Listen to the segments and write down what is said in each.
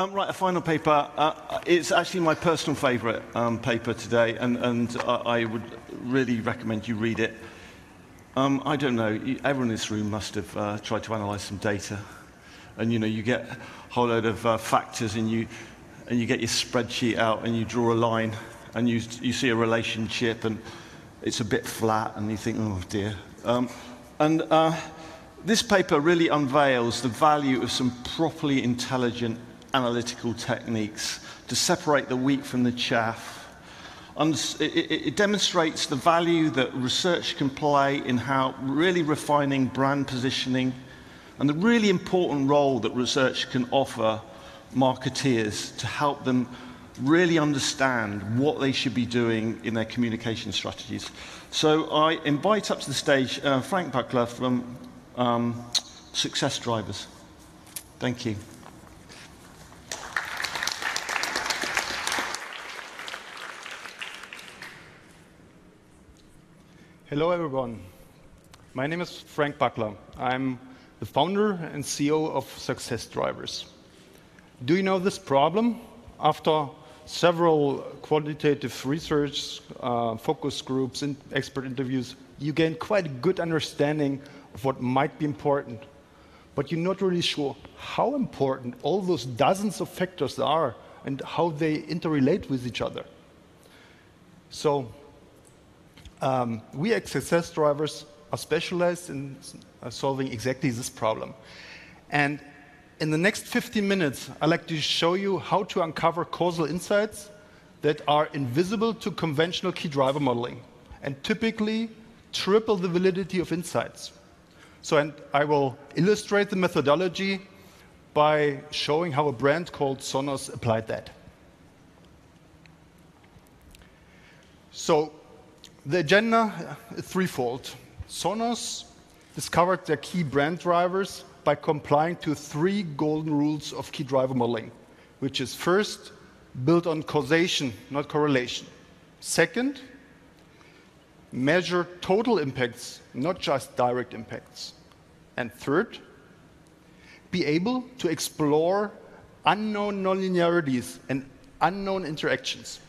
Right, a final paper. It's actually my personal favourite paper today, and I would really recommend you read it. I don't know, everyone in this room must have tried to analyse some data. And you get a whole load of factors, and you get your spreadsheet out, and you draw a line, and you see a relationship, and it's a bit flat, and you think, oh dear. This paper really unveils the value of some properly intelligent analytical techniques to separate the wheat from the chaff. It demonstrates the value that research can play in how really refining brand positioning, and the really important role that research can offer marketeers to help them really understand what they should be doing in their communication strategies. So I invite up to the stage Frank Buckler from Success Drivers. Thank you. Hello, everyone. My name is Frank Buckler. I'm the founder and CEO of Success Drivers. Do you know this problem? After several qualitative research, focus groups, and expert interviews, you gain quite a good understanding of what might be important. But you're not really sure how important all those dozens of factors are and how they interrelate with each other. So, we at Success Drivers are specialized in solving exactly this problem. And in the next 15 minutes, I'd like to show you how to uncover causal insights that are invisible to conventional key driver modeling and typically triple the validity of insights. So, and I will illustrate the methodology by showing how a brand called Sonos applied that. So, the agenda is threefold. Sonos discovered their key brand drivers by complying to 3 golden rules of key driver modeling, which is first, build on causation, not correlation. Second, measure total impacts, not just direct impacts. And third, be able to explore unknown nonlinearities and unknown interactions.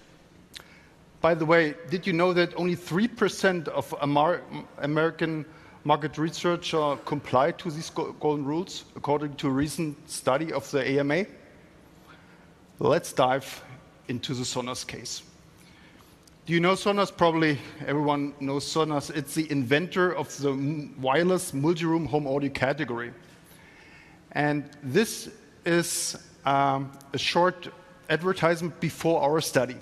By the way, did you know that only 3% of American market researchers comply to these golden rules, according to a recent study of the AMA? Let's dive into the Sonos case. Do you know Sonos? Probably everyone knows Sonos. It's the inventor of the wireless multi-room home audio category. And this is a short advertisement before our study.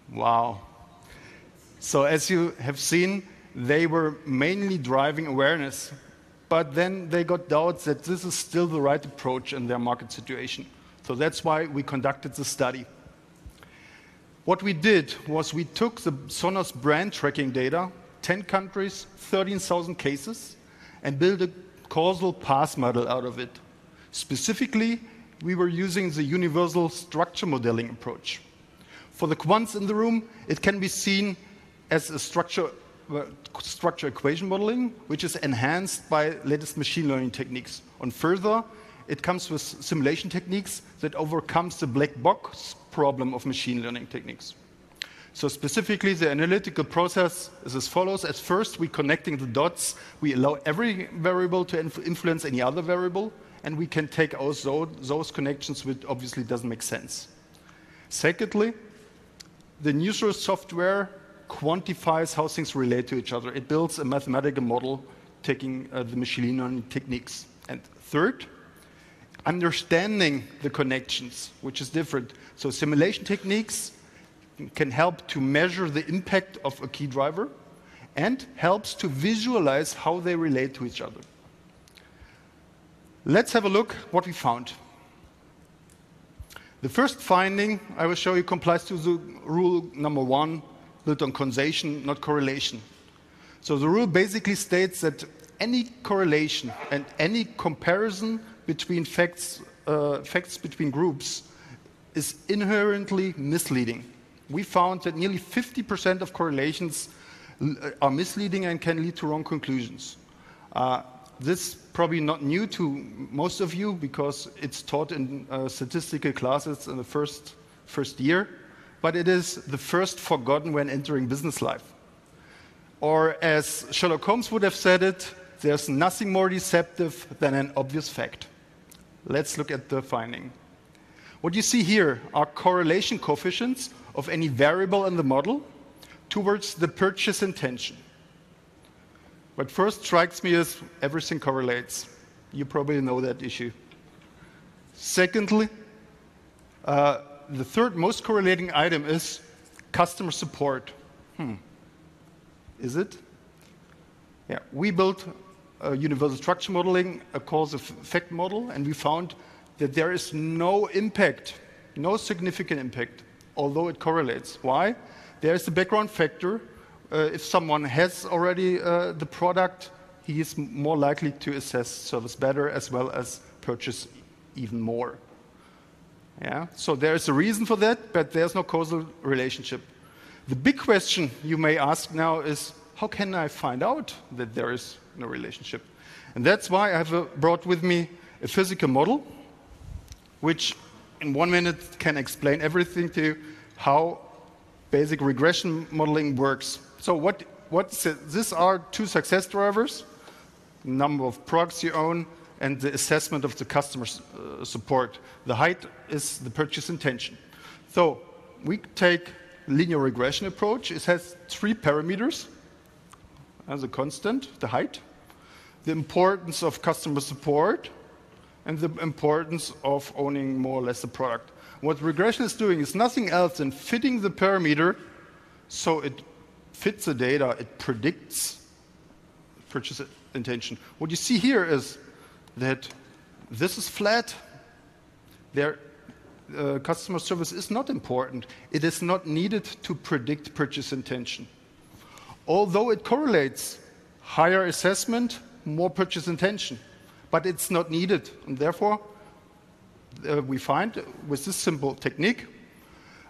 Wow. So as you have seen, they were mainly driving awareness, but then they got doubts that this is still the right approach in their market situation. So that's why we conducted the study. What we did was we took the Sonos brand tracking data, 10 countries, 13,000 cases, and built a causal path model out of it. Specifically, we were using the universal structure modeling approach. For the quants in the room, it can be seen as a structure equation modeling, which is enhanced by latest machine learning techniques. And further, it comes with simulation techniques that overcomes the black box problem of machine learning techniques. So specifically, the analytical process is as follows. At first, we're connecting the dots. We allow every variable to influence any other variable, and we can take out those connections, which obviously doesn't make sense. Secondly, the neutral software quantifies how things relate to each other. It builds a mathematical model taking the machine learning techniques. And third, understanding the connections, which is different. So simulation techniques can help to measure the impact of a key driver and helps to visualize how they relate to each other. Let's have a look what we found. The first finding I will show you complies to the rule number 1, built on causation, not correlation. So the rule basically states that any correlation and any comparison between facts between groups is inherently misleading. We found that nearly 50% of correlations are misleading and can lead to wrong conclusions. This is probably not new to most of you because it's taught in statistical classes in the first year, but it is the first forgotten when entering business life. Or as Sherlock Holmes would have said it, there's nothing more deceptive than an obvious fact. Let's look at the finding. What you see here are correlation coefficients of any variable in the model towards the purchase intention. What first strikes me is everything correlates. You probably know that issue. Secondly, the third most correlating item is customer support. Is it? Yeah, we built a universal structure modeling, a cause effect model, and we found that there is no impact, no significant impact, although it correlates. Why? There is a background factor. If someone has already the product, he is more likely to assess service better as well as purchase even more. Yeah? So there is a reason for that, but there's no causal relationship. The big question you may ask now is, how can I find out that there is no relationship? And that's why I have brought with me a physical model, which in 1 minute can explain everything to you, how basic regression modeling works. So these are two success drivers, number of products you own, and the assessment of the customer support. The height is the purchase intention. So we take linear regression approach. It has 3 parameters as a constant: the height, the importance of customer support, and the importance of owning more or less the product. What regression is doing is nothing else than fitting the parameter so it fits the data, it predicts purchase intention. What you see here is that this is flat. Their customer service is not important. It is not needed to predict purchase intention. Although it correlates, higher assessment, more purchase intention. But it's not needed, and therefore we find with this simple technique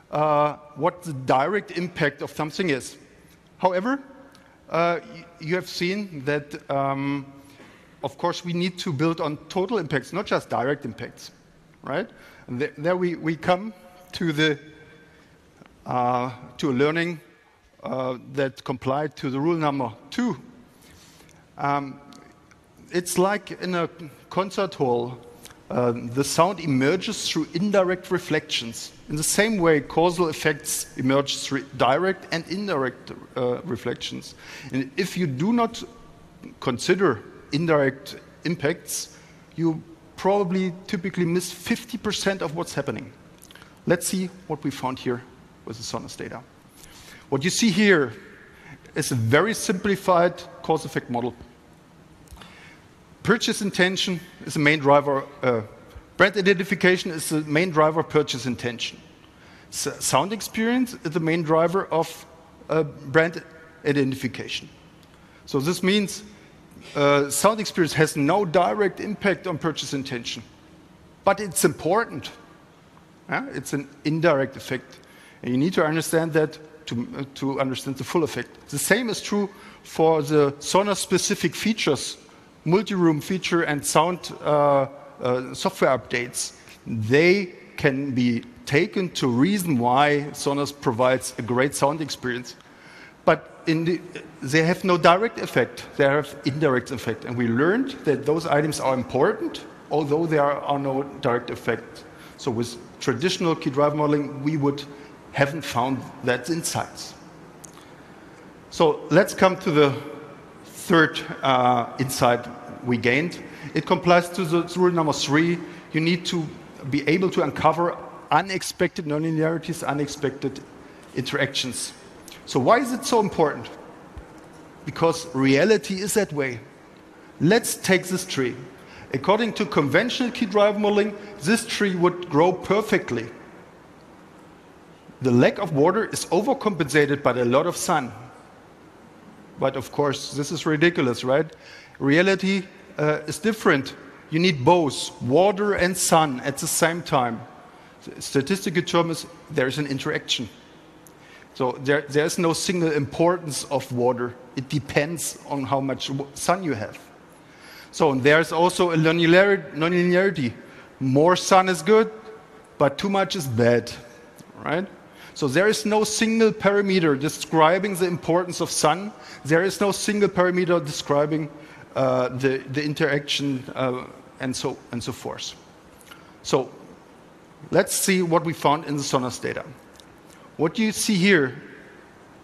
what the direct impact of something is. However, you have seen that, of course, we need to build on total impacts, not just direct impacts, right? And there we come to a learning that complied to the rule number 2. It's like in a concert hall. The sound emerges through indirect reflections. In the same way, causal effects emerge through direct and indirect reflections. And if you do not consider indirect impacts, you probably typically miss 50% of what's happening. Let's see what we found here with the Sonos data. What you see here is a very simplified cause-effect model. Purchase intention is the main driver. Brand identification is the main driver of purchase intention. Sound experience is the main driver of brand identification. So this means sound experience has no direct impact on purchase intention. But it's important. It's an indirect effect. And you need to understand that to understand the full effect. The same is true for the Sonos-specific features, multi-room feature and sound software updates. They can be taken to reason why Sonos provides a great sound experience. But they have no direct effect. They have indirect effect. And we learned that those items are important, although there are no direct effect. So with traditional key driver modeling, we haven't found that insights. So let's come to the third insight we gained. It complies to the rule number 3. You need to be able to uncover unexpected nonlinearities, unexpected interactions. So why is it so important? Because reality is that way. Let's take this tree. According to conventional key driver modeling, this tree would grow perfectly. The lack of water is overcompensated by a lot of sun. But of course, this is ridiculous, right? Reality is different. you need both water and sun at the same time. The statistical term is there is an interaction. So there's no single importance of water. It depends on how much sun you have. So there's also a nonlinearity. More sun is good, but too much is bad, right? So there is no single parameter describing the importance of sun. There is no single parameter describing the interaction and so forth. So let's see what we found in the Sonos data. What you see here,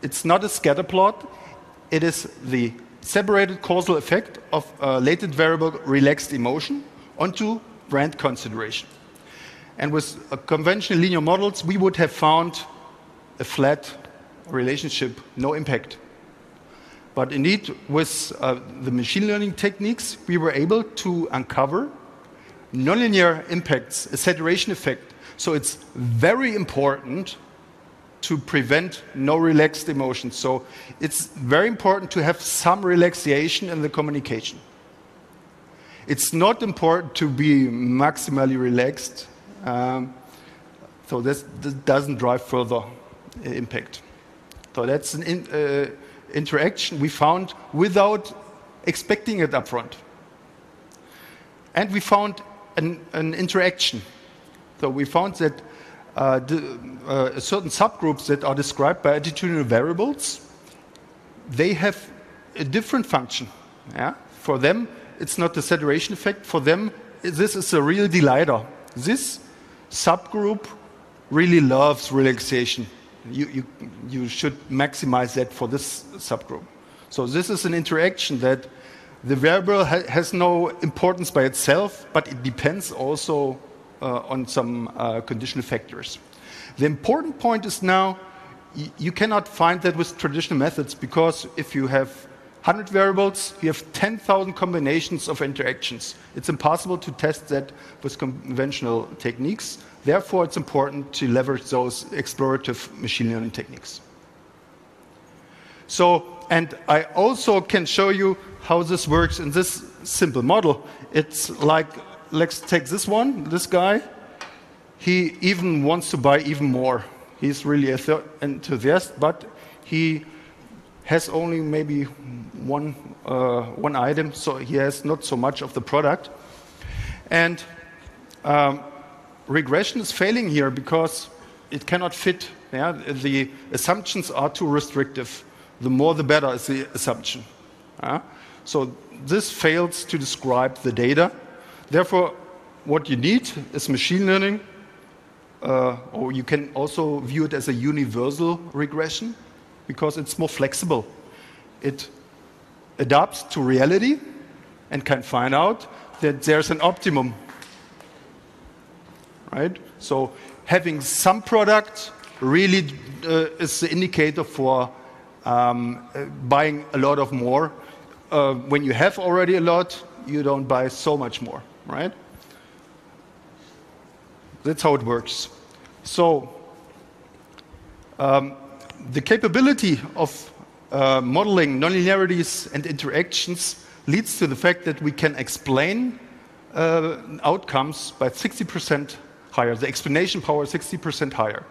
it's not a scatter plot. It is the separated causal effect of latent variable relaxed emotion onto brand consideration. And with conventional linear models, we would have found a flat relationship, no impact. But indeed, with the machine learning techniques, we were able to uncover nonlinear impacts, a saturation effect. So it's very important to prevent no relaxed emotion. So it's very important to have some relaxation in the communication. It's not important to be maximally relaxed. So this doesn't drive further impact. So that's an interaction we found without expecting it upfront. And we found an interaction. So we found that certain subgroups that are described by attitudinal variables, they have a different function. Yeah? For them, it's not the saturation effect. For them, this is a real delighter. This subgroup really loves relaxation. You should maximize that for this subgroup. So this is an interaction that the variable has no importance by itself, but it depends also on some conditional factors. The important point is now, you cannot find that with traditional methods, because if you have 100 variables, you have 10,000 combinations of interactions. It's impossible to test that with conventional techniques. Therefore, it's important to leverage those explorative machine learning techniques. So, and I also can show you how this works in this simple model. It's like, let's take this one, this guy. He even wants to buy even more. He's really enthusiastic, but he has only maybe one item, so he has not so much of the product. And regression is failing here because it cannot fit. Yeah? The assumptions are too restrictive. The more the better is the assumption. So this fails to describe the data. Therefore, what you need is machine learning, or you can also view it as a universal regression, because it's more flexible. It adapts to reality and can find out that there's an optimum. Right? So having some product really is the indicator for buying a lot of more. When you have already a lot, you don't buy so much more, right? That's how it works. So the capability of modeling nonlinearities and interactions leads to the fact that we can explain outcomes by 60% higher, the explanation power 60% higher.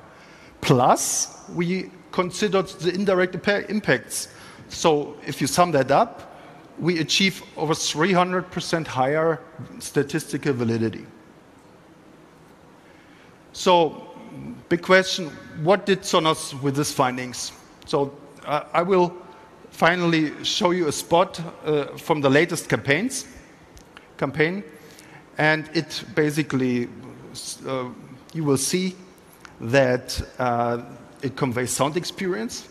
Plus, we considered the indirect impacts. So if you sum that up, we achieve over 300% higher statistical validity. So, big question, what did Sonos with these findings? So I will finally show you a spot from the latest campaign, and it basically, you will see that it conveys sound experience,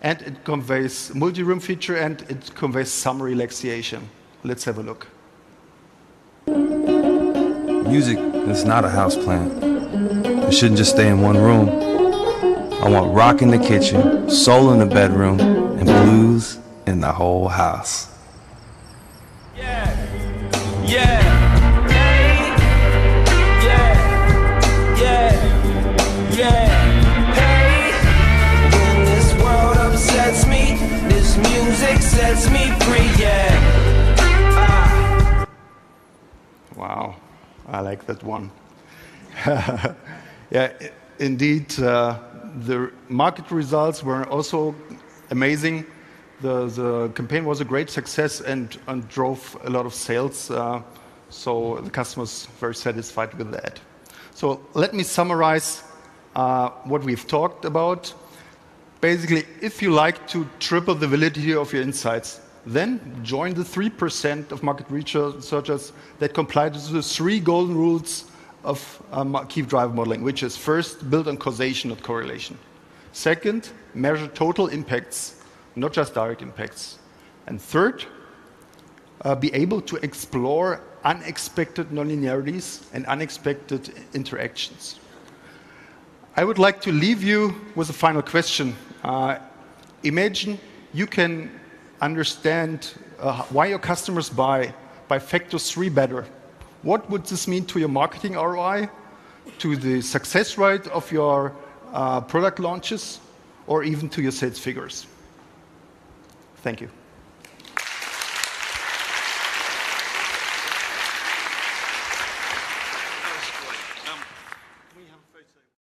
and it conveys multi-room feature, and it conveys some relaxation. Let's have a look. Music is not a houseplant. It shouldn't just stay in one room. I want rock in the kitchen, soul in the bedroom, and blues in the whole house. Yeah, yeah, hey, yeah, yeah, yeah, hey. When this world upsets me, this music sets me free, yeah. I like that one. Yeah, indeed, the market results were also amazing. The campaign was a great success and drove a lot of sales, so the customers were very satisfied with that. So let me summarize what we've talked about. Basically, if you like to triple the validity of your insights, then join the 3% of market researchers that comply to the 3 golden rules of key driver modeling, which is first, build on causation, not correlation. Second, measure total impacts, not just direct impacts. And third, be able to explore unexpected nonlinearities and unexpected interactions. I would like to leave you with a final question. Imagine you can understand why your customers buy by factor 3 better. What would this mean to your marketing ROI, to the success rate of your product launches, or even to your sales figures? Thank you.